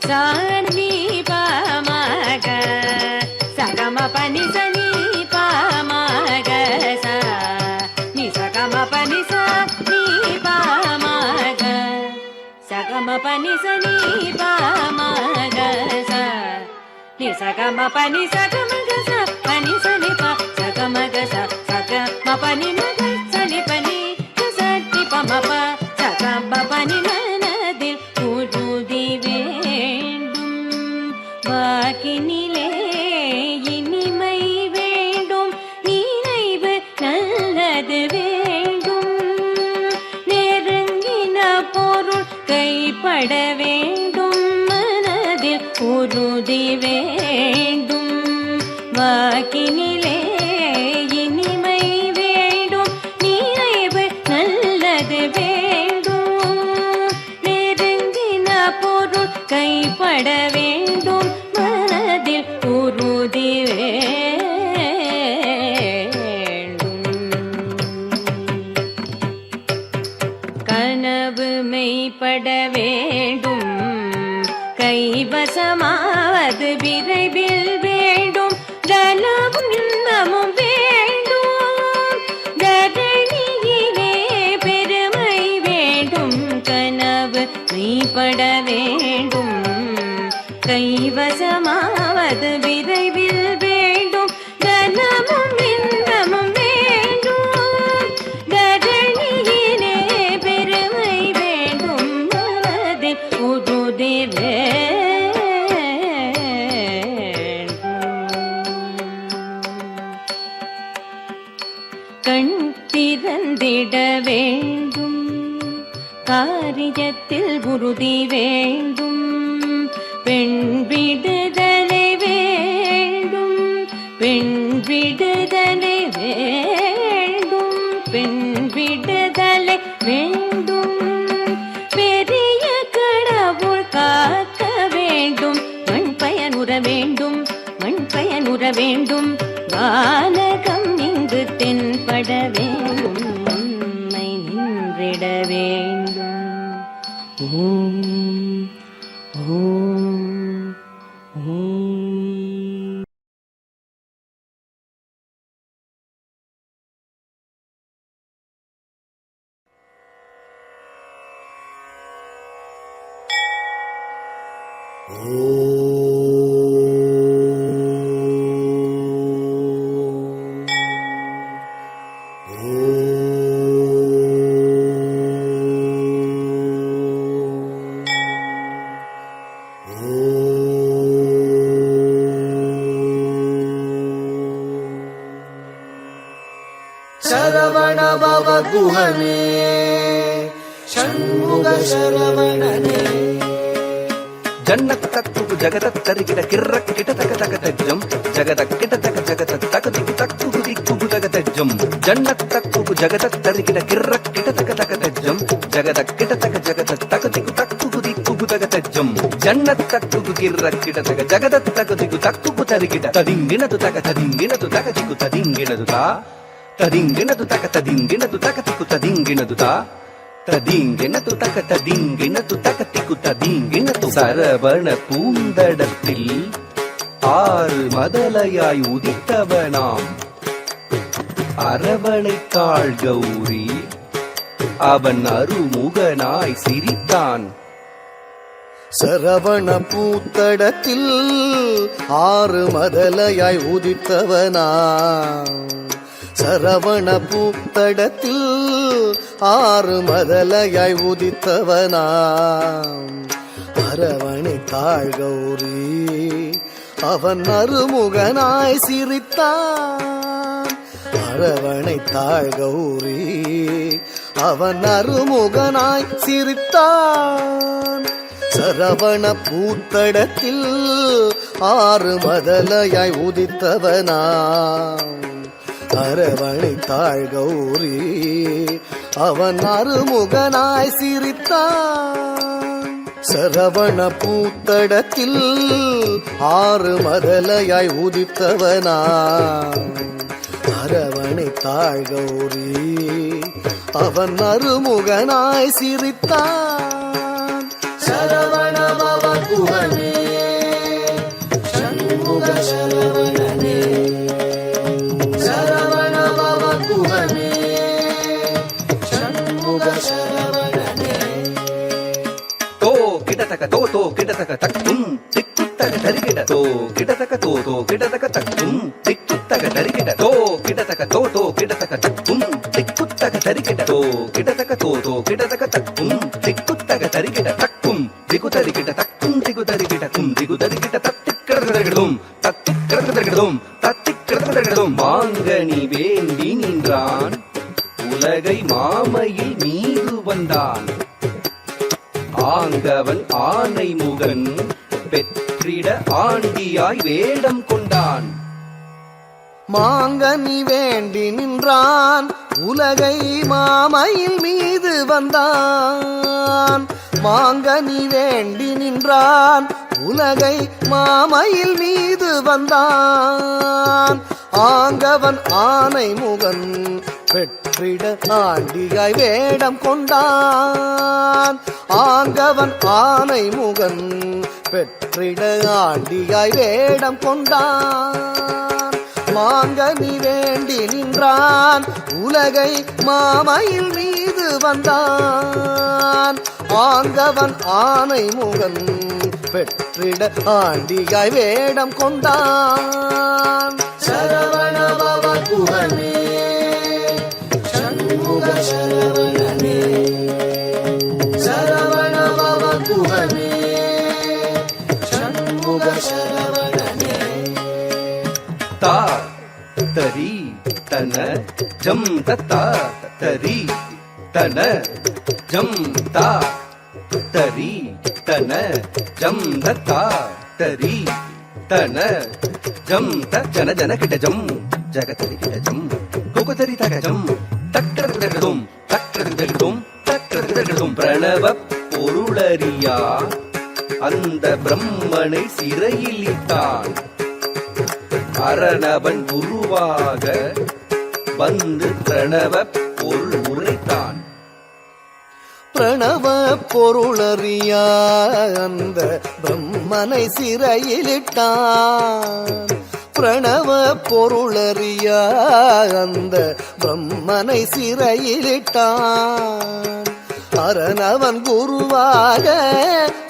சாணி பாமக சகம பனி சனி பாமக சா நீ சகம பனி சனி பாமக சகம பனி சனி பாமக சா நீ சகம பனி சகமக சா பனி சனி பா சகமக சா சகம பனி மக சனி பனி சனி பமப சகம பனி மனதில் உறுதி வேண்டும் வாக்கினிலே இனிமை வேண்டும் நினைவு நல்லது வேண்டும் நெருங்கின பொருள் கைப்பட வேண்டும் மனதில் உறுதி வேண்டும் வாக்கினிலே இனிமை வேண்டும் நினைவு நல்லது வேண்டும் நெருங்கின பொருள் கைப்பட வேண்டும் மனதில் உறுதி வேண்டும் கனவு மெய்ப்பட வேண்டும் கைவசமாவது விரைவில் வேண்டும் தனமும் இன்பமும் வேண்டும் தரணியிலே பெருமை வேண்டும் கனவு மெய்ப்பட வேண்டும் கைவசமாவது விரைவில் வேண்டும் தனமும் இன்பமும் வேண்டும் தரணியிலே பெருமை வேண்டும் மனதில் உறுதி கண் திறந்திட வேண்டும் காரியத்தில் உறுதி வேண்டும் பெண் விடுதலை வேண்டும் பெண் விடுதலை வேண்டும் பெண் விடுதலை வேண்டும் பெரிய கடவுள் காக்க வேண்டும் மண் பயனுற வேண்டும் மண் பயனுற வேண்டும் வானகம் இங்கு தென்பட வேண்டும் உண்மை நின்றிட வேண்டும் ஓம் ஓம் ஓம் சரவண பவ குஹனே ஷண்முக சரவணனே ஜன்னத் தக்கு ஜகதத் தரிகிட கிர்ரக் கிட தக தக தஜ்ஜம் ஜகதக் கிட தக ஜகதத் தக திகு தக்கு திக்கு தக தஜ்ஜம் ஜன்னத் தக்கு ஜகதத் தரிகிட கிர்ரக் கிட தக தக தஜ்ஜம் ஜகதக் கிட தக ஜகதத் தக திகு தக்கு திக்கு தக தஜ்ஜம் ஜன்னத் தக்கு கிர்ரக் கிட தக ஜகதத் தக திகு தக்கு தரிகிட ததிங்கினது தக ததிங்கினது தக திகு ததிங்கினது தா ததிங்கினது தக ததிங்கினது தக திகு ததிங்கினது தா ததிங்கினது தக ததிங்கினது தக திகு ததிங்கினது சரவண பூந்தடத்தில் ஆறு மதலையாய் உதித்தவனாம் அரவணை காள் கௌரி அவன் அருமுகனாய் சிரித்தான் சரவண பூத்தடத்தில் ஆறு மதலையாய் உதித்தவனா சரவண பூத்தடத்தில் ஆறு மதலையாய் உதித்தவனா அரவணை தாழ் கௌரி அவன் அருமுகனாய் சிரித்தான் அரவணை தாழ் கௌரி அவன் அருமுகனாய் சிரித்தான் சரவண பூத்தடத்தில் ஆறு மதலையாய் உதித்தவனா அரவணை தாழ் கௌரி அவன் அருமுகனாய் சிரித்தான் சரவண பூத்தடத்தில் ஆறு மதலையாய் உதித்தவனா அரவணை தாழ் கௌரி அவன் அருமுகனாய் சிரித்தான் சரவண பவ குகனே சண்முக சரவணனே சரவண பவ குகனே சண்முக சரவணனே தோ கிடதக தோ தோ கிடதக தக்கும் திக்குத்தக தரிகிட தோ கிடதக தோ தோ கிடதக தக்கும் திக்குத்தக தரிகிட தோ கிடதக தோ தோ கிடதக தக்கும் திக்குத்தக தரிகிட தோ கிடதக தோ தோ கிடதக தக்கும் திக்குத்தக தரிகிட தக்கும் திகு தரிகிட தக்கும் திகு தரிகிட கும் திகு தரிகிட தத்திக்கிறதும் தத்திக்கிறதும் தத்திக்கிறதும் மாங்கனி வேண்டி நின்றான் உலகை மாமையில் மீது வந்தான் ஆங்கவன் ஆனை முகன் பெற்றிட ஆண்டியாய் வேடம் கொண்டான் மாங்கனி வேண்டி நின்றான் உலகை மாமையில் மீது வந்தான் மாங்கனி வேண்டி நின்றான் உலகை மாமையில் மீது வந்தான் ஆங்கவன் ஆனை முகன் பெற்றிட ஆண்டியாய் வேடம் கொண்டான் ஆங்கவன் ஆனை முகன் பெற்றிட ஆண்டியாய் வேடம் கொண்டான் மாங்கனி வேண்டி நின்றான் உலகை மாமையில் மீது வந்தான் ஆங்கவன் ஆனை முகன் பெற்றிட ஆண்டியாய் வேடம் கொண்டான் சரவண பவ குகனே சண்முக சரவணனே சரவண பவ குகனே சண்முக சரவணனே தா தரி தன ஜம் தத்தா தரி தன ஜம் தா தரி தன ஜம் தத்தா தரி தன ஜம் த ஜன ஜன கிட்ட ஜம் ஜகதரி கிட்ட ஜம் குகுதரி தக ஜம் தக்கரதகதும் தக்கரதகதும் தக்கரதகதும் பிரணவ பொருளறியா அந்த பிரம்மனை சிறையில் இட்டான் அரணவன் குருவாக வந்து பிரணவ பொருள் உரைத்தான் பிரணவ பொருளறியா அந்த பிரம்மனை சிறையிலிட்டான் பிரணவ பொருளறியா அந்த பிரம்மனை சிறையிலிட்டான் அரணவன் குருவாக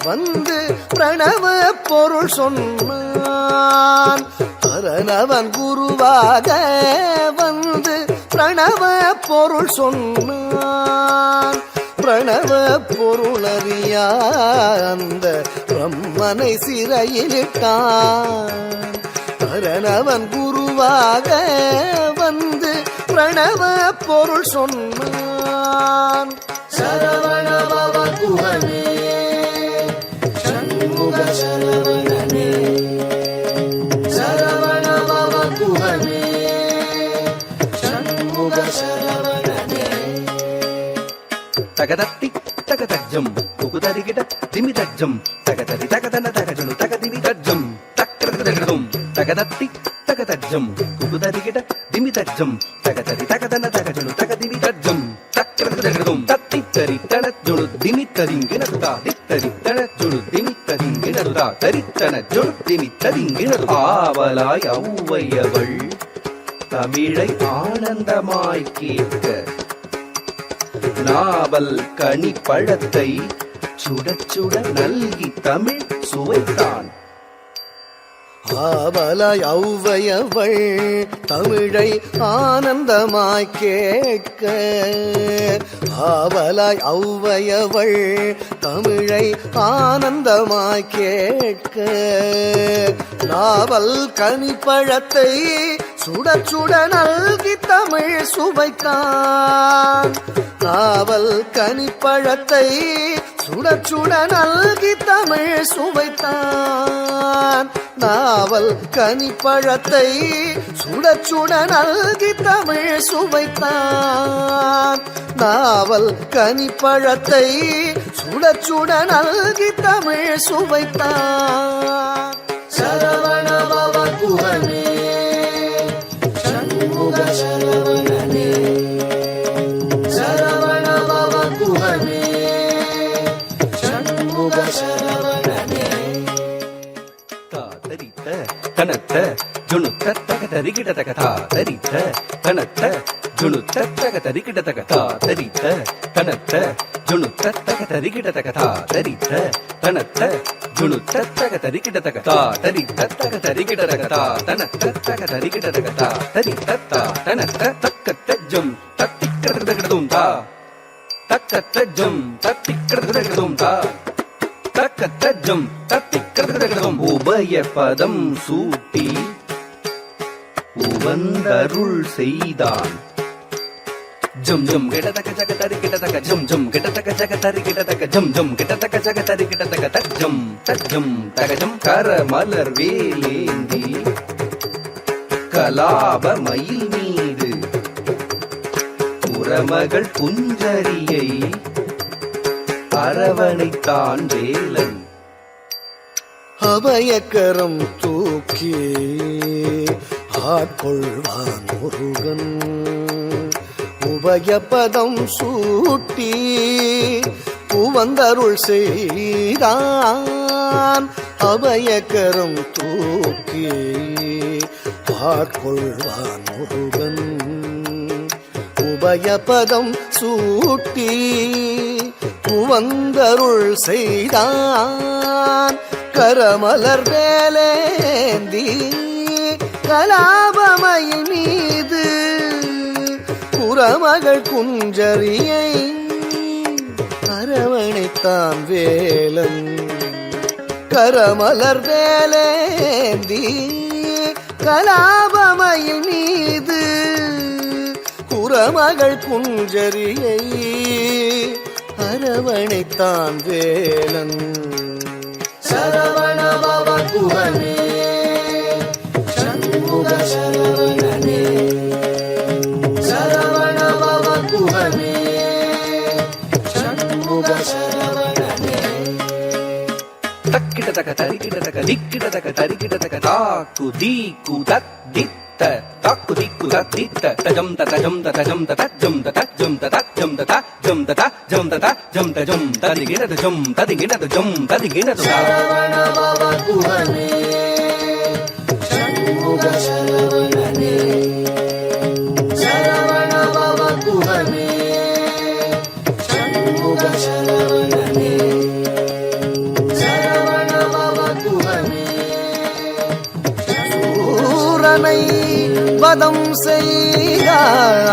வந்து பிரணவ பொருள் சொன்னான் அரணவன் குருவாக வந்து பிரணவ பொருள் சொன்னான் பிரணவ பொருளறியா அந்த பிரம்மனை சிறையிலிட்டான் அரணவன் குருவாக வந்து பிரணவ பொருள் சொன்னான் சரவண பவ குகனே சண்முக சரவணனே சரவண பவ குகனே சண்முக சரவணனே தகதத்தி தகதஜம் குகுதரிகிட திமிதஜம் தகதரி தகதன தகஜனு தகதிவி தஜம் தக்கரதகதும் தகதத்தி தகதஜம் குகுதரிகிட திமிதஜம் தகதரி தகதன தகஜனு தகதிவி தஜம் தக்கரதகதும் தத்தித்தரி தனஜுனு திமித்தரிங்கினதுதா தித்தரி தனஜுனு திமித்தரிங்கினதுதா தரித்தன ஜுனு திமித்தரிங்கினது ஆவலாய் ஔவையவள் தமிழை ஆனந்தமாய் கேட்க நாவல் கனி பழத்தை சுட சுட நல்கி தமிழ் சுவைத்தான் ஆவலாய் ஔவையவள் தமிழை ஆனந்தமாய் கேட்க ஆவலாய் ஔவையவள் தமிழை ஆனந்தமாய் கேட்க நாவல் கனிப்பழத்தை சுட சுட நல்கி தமிழ் சுவைத்தான் நாவல் கனிப்பழத்தை சுட சுட நல்கி தமிழ் சுவைத்தான் நாவல் கனிப்பழத்தை சுட சுட நல்கி தமிழ் சுவைத்தான் நாவல் கனிப்பழத்தை சுட சுட நல்கி தமிழ் சுவைத்தான் சரவண பவ குகனே சண்முக சரவணனே சரவண பவ குகனே சண்முக சரவணனே தரிக்கிட தகதா தரித்த தனத்த ஜுணுத்த தக தரிக்கிட தகதா தரித்த தனத்த ஜுணுத்த தக தரிக்கிட தகதா தரித்த தனத்த ஜுணுத்த தக தரிக்கிட தகதா தரித்த தக தரிக்கிட தகதா தனத்த தக தரிக்கிட தகதா தரித்த தனத்த தக்கத்த ஜம் தத்திக்கிடதும் தா தக்கத்த ஜம் தத்திக்கிடதும் தா தக்கத்த ஜம் தத்திக்கிடதும் உபய பதம் சூட்டி உவந்தருள் செய்தான் ஜம் ஜம் கிடதக ஜக தரி கிடதக ஜம் ஜம் கிடதக ஜக தரி கிடதக ஜம் ஜம் கிடதக ஜக தரி கிடதக தஜம் தஜம் தகஜம் கர மலர் வேலேந்தி கலாப மயில் மீது புறமகள் குஞ்சரியை அரவணைத்தான் வேலன் அபயக்கரம் தூக்கி ஆட்கொள்வான் முருகன் உபயபதம் சூட்டி உவந்தருள் செய்தான் அபயக்கரம் தூக்கி ஆட்கொள்வான் முருகன் உபயபதம் சூட்டி உவந்தருள் செய்தான் கரமலர் வேலேந்தி கலாபமயில் மீது புறமகள் குஞ்சரியை அரவணைத்தான் வேலன் கரமலர் வேலேந்தி கலாபமயில் மீது புறமகள் குஞ்சரியை அரவணைத்தான் வேலன் சரவண பவ குகனே சண்முக சரவணனே சரவண பவ குகனே சண்முக சரவணனே தக்கிட தக தரிக்கிட தக திக்கிட தக தரிக்கிட தக தாக்கு தீக்கு தத்தித்த தாக்கு திக்கு தத்தித்த தஜம் தஜம் தஜம் தஜம் தஜம் தஜம் தஜம் தஜம் தஜம் தஜம் ததிகிட தஜம் ததிகிட தஜம் ததிகிட சரவண பவ குகனே சண்முக சரவணனே சரவண பவ குகனே சண்முக சரவணனே சரவண பவ குகனே சூரனை வதம் செய்தார்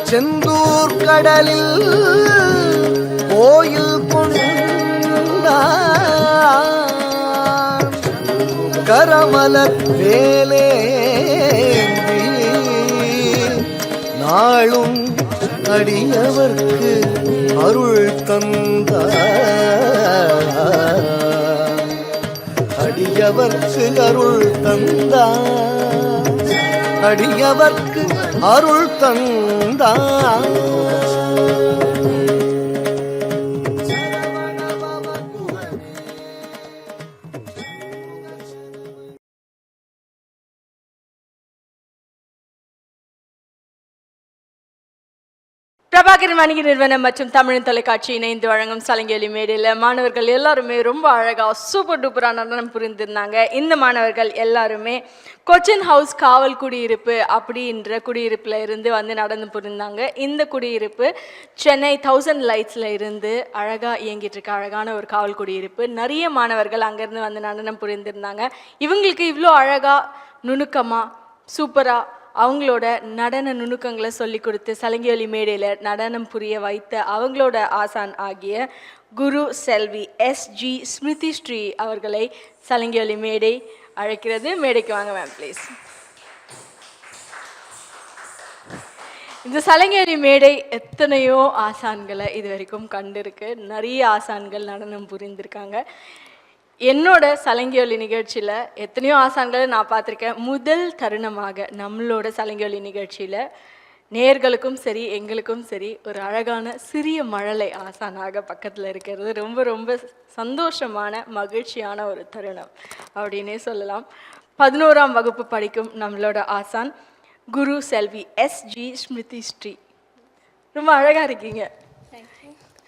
செந்தூர் கடலில் கோயில் கொண்டார் கரமலர் வேலேந்தி நாளும் அடியவர்க்கு அருள் தந்தார் அடியவர்க்கு அருள் தந்தார் அடியவர்க்கு அருள் தந்தார் பிரபாகரன் வணிக நிறுவனம் மற்றும் தமிழ் தொலைக்காட்சி இணைந்து வழங்கும் சலங்கேலி மேடையில் மாணவர்கள் எல்லாருமே ரொம்ப அழகாக சூப்பர் டூப்பராக நடனம் புரிந்திருந்தாங்க. இந்த மாணவர்கள் எல்லாருமே கொச்சின் ஹவுஸ் காவல் குடியிருப்பு அப்படின்ற குடியிருப்பில் இருந்து வந்து நடனம் புரிந்தாங்க. இந்த குடியிருப்பு சென்னை 1000 லைட்ஸில் இருந்து அழகாக இயங்கிட்டு இருக்க அழகான ஒரு காவல் குடியிருப்பு. நிறைய மாணவர்கள் அங்கேருந்து வந்து நடனம் புரிந்திருந்தாங்க. இவங்களுக்கு இவ்வளோ அழகாக நுணுக்கமாக சூப்பராக அவங்களோட நடன நுணுக்கங்களை சொல்லி கொடுத்து சலங்கேலி மேடையில் நடனம் புரிய வைத்த அவங்களோட ஆசான் ஆகிய குரு செல்வி SG ஸ்மிருதி ஸ்ரீ அவர்களை சலங்கேலி மேடை அழைக்கிறது. மேடைக்கு வாங்க மேம் ப்ளீஸ். இந்த சலங்கேலி மேடை எத்தனையோ ஆசான்களை இது வரைக்கும் கண்டிருக்கு. நிறைய ஆசான்கள் நடனம் புரிந்திருக்காங்க. என்னோட சலங்கேலி நிகழ்ச்சியில் எத்தனையோ ஆசான்களை நான் பார்த்துருக்கேன். முதல் தருணமாக நம்மளோட சலங்கேலி நிகழ்ச்சியில் நேர்களுக்கும் சரி எங்களுக்கும் சரி ஒரு அழகான சிறிய மழலை ஆசானாக பக்கத்தில் இருக்கிறது ரொம்ப ரொம்ப சந்தோஷமான மகிழ்ச்சியான ஒரு தருணம் அப்படின்னே சொல்லலாம். 11ஆம் வகுப்பு படிக்கும் நம்மளோட ஆசான் குரு செல்வி SG ஸ்மிருதி ஸ்ரீ. ரொம்ப அழகாக இருக்கீங்க.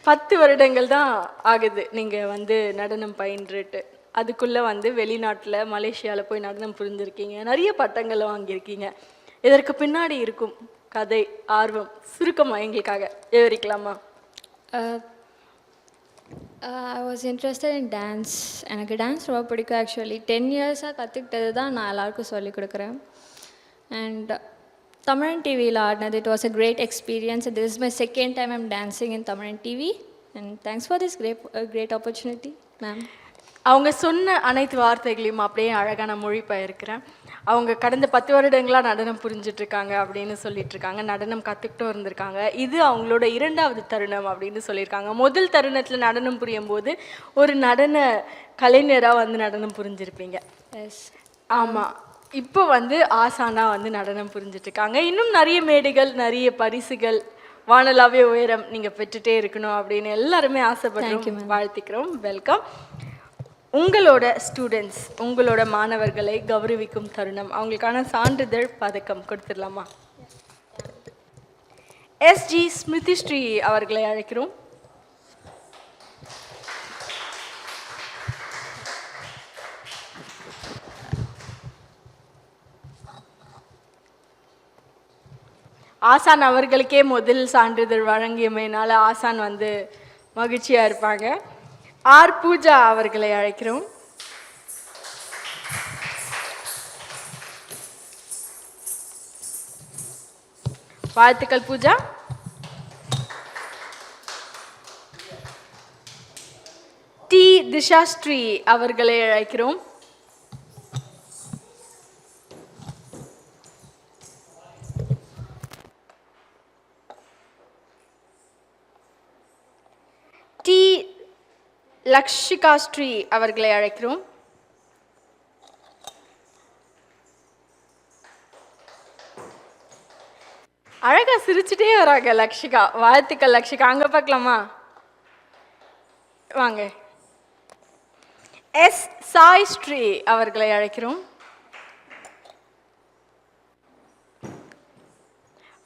10 வருடங்கள் தான் ஆகுது நீங்கள் வந்து நடனம் பயின்றுட்டு. அதுக்குள்ளே வந்து வெளிநாட்டில் மலேசியாவில் போய் நடனம் புரிஞ்சிருக்கீங்க, நிறைய பட்டங்களை வாங்கியிருக்கீங்க. இதற்கு பின்னாடி இருக்கும் கதை, ஆர்வம் சுருக்கமாக எங்களுக்காக விவரிக்கலாமா? I was interested in dance. எனக்கு டான்ஸ் ரொம்ப பிடிக்கும். ஆக்சுவலி 10 இயர்ஸாக கற்றுக்கிட்டது தான் நான் எல்லாருக்கும் சொல்லிக் கொடுக்குறேன். அண்ட் தமிழன் டிவியில் ஆடினது, it was a great experience. This is my second time I'm dancing in Tamilan TV. And thanks for this great opportunity ma'am. அவங்க சொன்ன அனைத்து வார்த்தைகளையும் அப்படியே அழகாக நான் மொழிபெயர்க்கிறேன். அவங்க கடந்த 10 வருடங்களாக நடனம் புரிஞ்சிட்ருக்காங்க அப்படின்னு சொல்லிட்டுருக்காங்க. நடனம் கற்றுக்கிட்டும் இருந்திருக்காங்க. இது அவங்களோட 2வது தருணம் அப்படின்னு சொல்லியிருக்காங்க. முதல் தருணத்தில் நடனம் புரியும் போது ஒரு நடன கலைஞராக வந்து நடனம் புரிஞ்சிருப்பீங்க. எஸ், ஆமாம். இப்போ வந்து ஆசானாக வந்து நடனம் புரிஞ்சிட்ருக்காங்க. இன்னும் நிறைய மேடைகள், நிறைய பரிசுகள், வானலாவே உயரம் நீங்கள் பெற்றுட்டே இருக்கணும் அப்படின்னு எல்லாருமே ஆசைப்படுறோம். வாழ்த்திக்கிறோம். வெல்கம். உங்களோட ஸ்டூடெண்ட்ஸ், உங்களோட மாணவர்களை கௌரவிக்கும் தருணம், அவங்களுக்கான சான்றிதழ் பதக்கம் கொடுத்துடலாமா? SG ஸ்மிருதி ஸ்ரீ அவர்களை அழைக்கிறோம். ஆசான் அவர்களுக்கே முதல் சான்றிதழ் வழங்கியமையினால ஆசான் வந்து மகிழ்ச்சியாக இருப்பாங்க. ஆர் பூஜா அவர்களை அழைக்கிறோம். வாழ்த்துக்கள் பூஜா. டி திஷா ஸ்ரீ அவர்களை அழைக்கிறோம். டி லக்ஷிகா ஸ்ரீ அவர்களை அழைக்கிறோம். அழகா சிரிச்சுட்டே வராங்க லக்ஷிகா. வாழ்த்துக்கள் லக்ஷிகா. அங்க பார்க்கலாமா? வாங்க. எஸ் சாய் ஸ்ரீ அவர்களை அழைக்கிறோம்.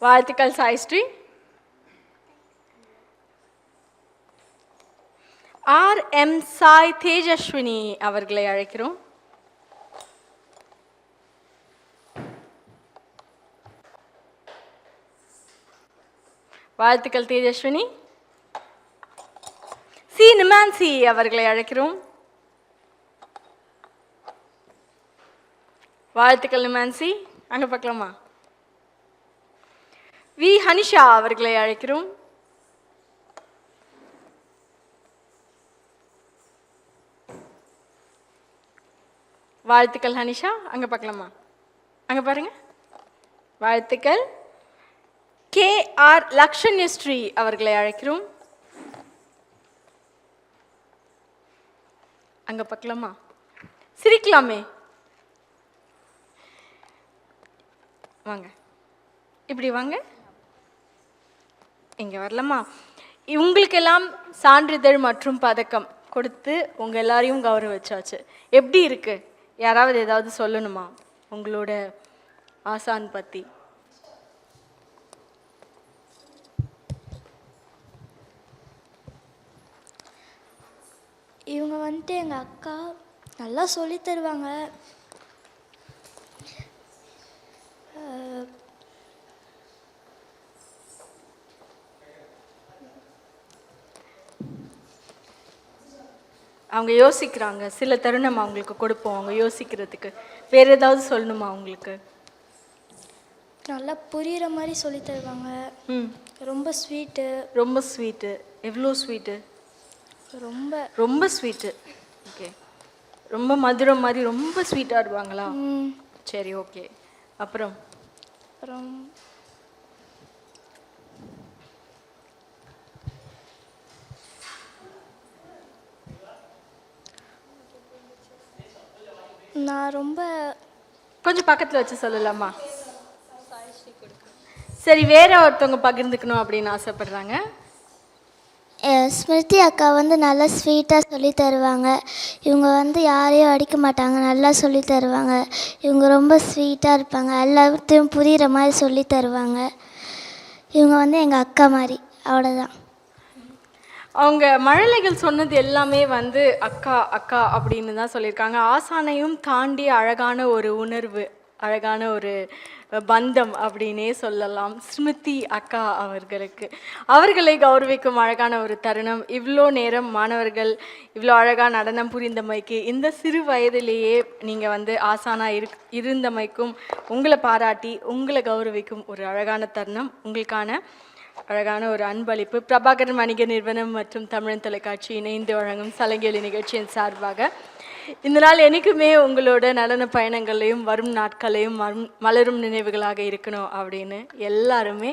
வாழ்த்துக்கள் சாய் ஸ்ரீ. RM சாய் தேஜஸ்வினி அவர்களை அழைக்கிறோம். வாழ்த்துக்கள் தேஜஸ்வினி. சி நிமான்சி அவர்களை அழைக்கிறோம். வாழ்த்துக்கள் நிமான்சி. அங்க பார்க்கலாமா? வி ஹனிஷா அவர்களை அழைக்கிறோம். வாழ்த்துக்கள் ஹனிஷா. அங்க பார்க்கலாமா? அங்க பாருங்க. வாழ்த்துக்கள். KR லக்ஷண்யஸ்ரீ அவர்களை அழைக்கிறோம். அங்க பார்க்கலாமா? சிரிக்கலாமே. வாங்க, இப்படி வாங்க, இங்க வரலாமா? இவங்களுக்கெல்லாம் சான்றிதழ் மற்றும் பதக்கம் கொடுத்து உங்க எல்லாரையும் கௌரவிச்சாச்சு. எப்படி இருக்கு? யாராவது ஏதாவது சொல்லணுமா உங்களோட ஆசான் பத்தி? இவங்க வந்துட்டு எங்கள் அக்கா, நல்லா சொல்லி தருவாங்க. அவங்க யோசிக்கிறாங்க. சில தருணம் அவங்களுக்கு கொடுப்போம் அவங்க யோசிக்கிறதுக்கு. வேற ஏதாவது சொல்லணுமா அவங்களுக்கு? நல்லா புரிகிற மாதிரி சொல்லி தருவாங்க. ரொம்ப ஸ்வீட்டு. ரொம்ப ஸ்வீட்டு. எவ்வளோ ஸ்வீட்டு? ரொம்ப ரொம்ப ஸ்வீட்டு. ஓகே. ரொம்ப மதுரம் மாதிரி ரொம்ப ஸ்வீட்டாக இருப்பாங்களா? சரி, ஓகே. அப்புறம் அப்புறம் நான் ரொம்ப கொஞ்சம் பக்கத்தில் வச்சு சொல்லலாமா? சரி, வேற ஒருத்தவங்க பகிர்ந்துக்கணும் அப்படின்னு ஆசைப்படுறாங்க. ஸ்மிருதி அக்கா வந்து நல்லா ஸ்வீட்டாக சொல்லி தருவாங்க. இவங்க வந்து யாரையும் அடிக்க மாட்டாங்க, நல்லா சொல்லி தருவாங்க. இவங்க ரொம்ப ஸ்வீட்டாக இருப்பாங்க, எல்லாத்தையும் புரிகிற மாதிரி சொல்லி தருவாங்க. இவங்க வந்து எங்கள் அக்கா மாதிரி, அவ்வளோதான். அவங்க மழலைகள் சொன்னது எல்லாமே வந்து அக்கா அக்கா அப்படின்னு தான் சொல்லியிருக்காங்க. ஆசானையும் தாண்டி அழகான ஒரு உணர்வு, அழகான ஒரு பந்தம் அப்படின்னே சொல்லலாம் ஸ்மிருதி அக்கா அவர்களுக்கு. அவர்களை கௌரவிக்கும் அழகான ஒரு தருணம். இவ்வளோ நேரம் மாணவர்கள் இவ்வளோ அழகாக நடனம் புரிந்தமைக்கு, இந்த சிறு வயதிலேயே நீங்கள் வந்து ஆசானாக இருந்தமைக்கும், உங்களை பாராட்டி உங்களை கௌரவிக்கும் ஒரு அழகான தருணம். உங்களுக்கான அழகான ஒரு அன்பளிப்பு பிரபாகரன் வணிக நிறுவனம் மற்றும் தமிழன் தொலைக்காட்சி இணைந்து வழங்கும் சலங்கேலி நிகழ்ச்சியின் சார்பாக. இந்த நாள் என்றைக்குமே உங்களோட நடன பயணங்களையும் வரும் நாட்களையும் மலரும் நினைவுகளாக இருக்கணும் அப்படின்னு எல்லாருமே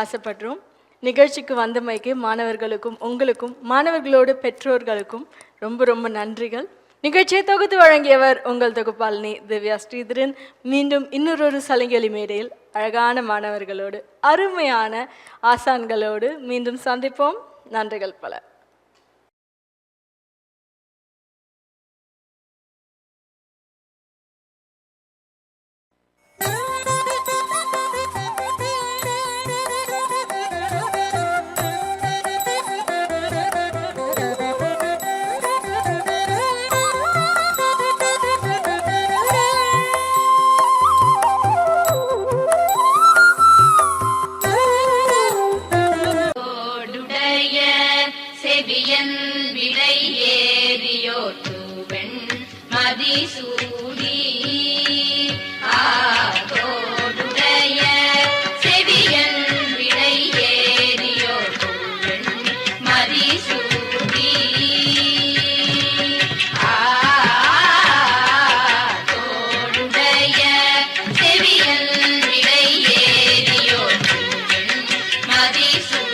ஆசைப்படுறோம். நிகழ்ச்சிக்கு வந்தமைக்கு மாணவர்களுக்கும் உங்களுக்கும் மாணவர்களோட பெற்றோர்களுக்கும் ரொம்ப ரொம்ப நன்றிகள். நிகழ்ச்சியை தொகுத்து வழங்கியவர் உங்கள் தொகுப்பாளினி திவ்யா ஸ்ரீதரன். மீண்டும் இன்னொரு சலங்கேலி மேடையில் அழகான மாணவர்களோடு அருமையான ஆசான்களோடு மீண்டும் சந்திப்போம். நன்றிகள் பல. செவியன் விடை ஏறியோட்டுவன் மதிசூடி ஆதோடுடைய செவியன் விடை ஏறியோட்டுவன் மதிசூடி ஆதோடுடைய செவியன் விடை ஏறியோட்டுவன் மதிசூடி